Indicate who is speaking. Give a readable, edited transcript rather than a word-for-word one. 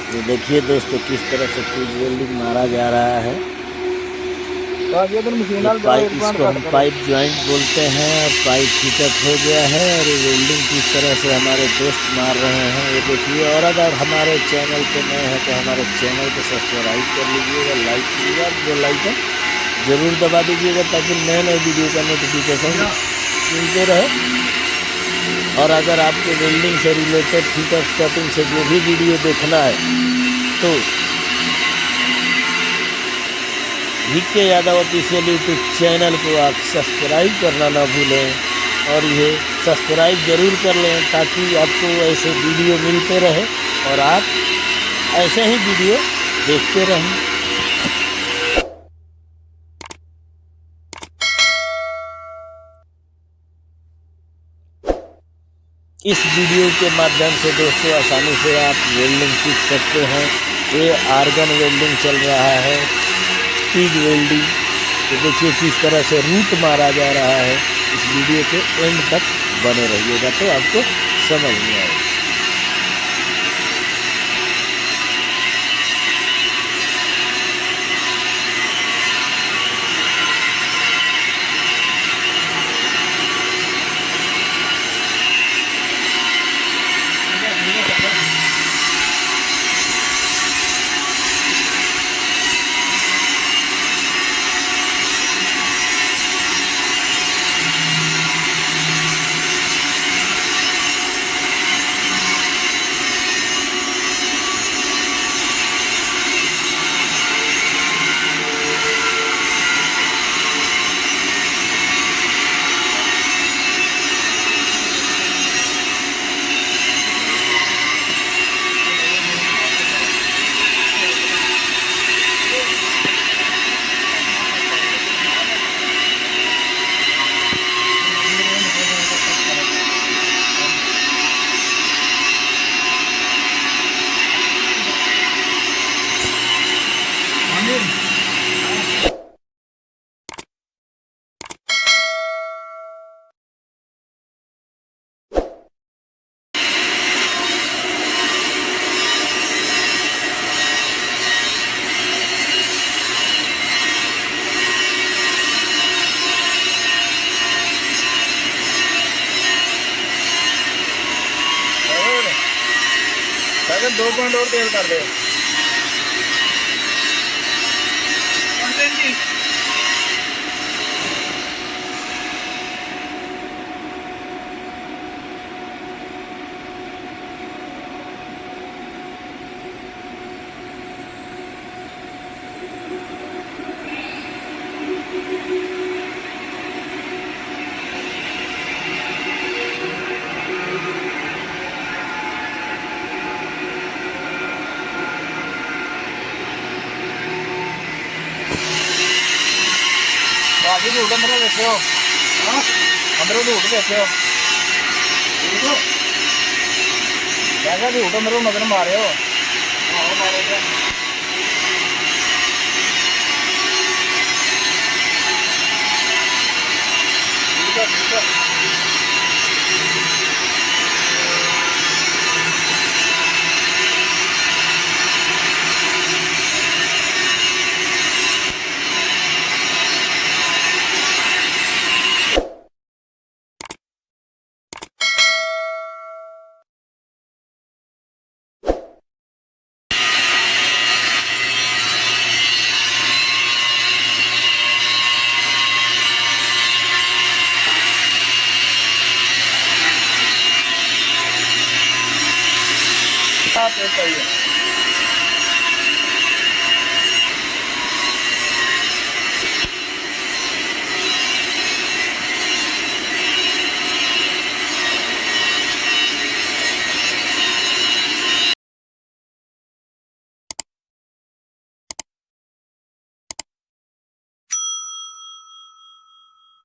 Speaker 1: ये देखिए दोस्तों किस तरह से टिग वेल्डिंग मारा जा रहा है। पाइप, इसको हम पाइप ज्वाइंट बोलते हैं और पाइप फिटअप हो गया है और ये वेल्डिंग किस तरह से हमारे दोस्त मार रहे हैं ये देखिए। और अगर हमारे चैनल पे नए हैं तो हमारे चैनल को सब्सक्राइब कर लीजिएगा, लाइक कीजिएगा, बेल आइकन जरूर दबा दीजिएगा ताकि नए नए वीडियो का नोटिफिकेशन मिलते रहे। और अगर आपको वेल्डिंग से रिलेटेड फिटअप स्टार्टिंग से जो भी वीडियो देखना है तो V K Yadav official YouTube channel को आप सब्सक्राइब करना ना भूलें और ये सब्सक्राइब ज़रूर कर लें ताकि आपको ऐसे वीडियो मिलते रहे और आप ऐसे ही वीडियो देखते रहें। इस वीडियो के माध्यम से दोस्तों आसानी से आप वेल्डिंग सीख सकते हैं। ये आर्गन वेल्डिंग चल रहा है, टिग वेल्डिंग। तो देखिए किस तरह से रूट मारा जा रहा है। इस वीडियो के एंड तक बने रहिएगा तो आपको समझ में आएगा।
Speaker 2: अगर 2 पॉइंट और तेल कर दे बाकी झूठ अंदर देखो। हाँ अंदर झूठ देखो। क्या झूठ अंदर नजर मारे हो। हाँ मारे ठीक है। चाहिए।